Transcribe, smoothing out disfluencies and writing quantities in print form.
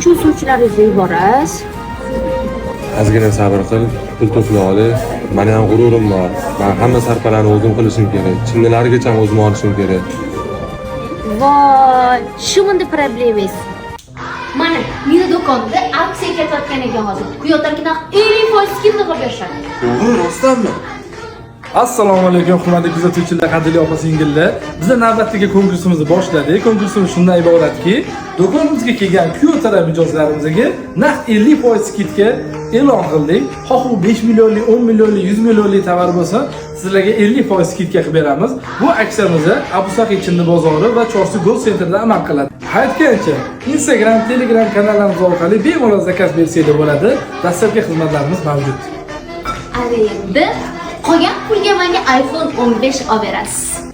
shu suvchilaringizni yuborasiz. Ozgina sabr qil, pul to'play olay. Meni ham g'ururim bor. Men hamma sarpalarni o'zim qilishim kerak. Chimnilarigacha o'zim olishim kerak. Voy, shu endi problemangiz. Mana, meni do'konda aksiya ketayotgan ekan hozir. Kuyotarga 50% skidka qilib berishadi. To'g'ri, rostdanmi? Assalomu alaykum hurmatli kuzatuvchilar, qadrli opa-singillar. Biz navbatdagi konkursimizni boshladik. Konkursimiz shundan iboratki, do'konimizga kelgan Kyoto mijozlarimizga naqd 50% skidka e'lon qildik. Xoh u 5 millionlik, 10 millionlik, 100 millionlik tovar bo'lsa, sizlarga 50% skidka qilib beramiz. Bu aksiyamiz Abu Sahiy Chinni bozori va Chorsu Gold Centerda amal qiladi. Aytgancha, Instagram, Telegram kanallarimiz orqali bemalol zakaz bersanglar bo'ladi. Dastlabki xizmatlarimiz mavjud. Ana endi qolgan pulga menga iPhone 15 olib berasiz.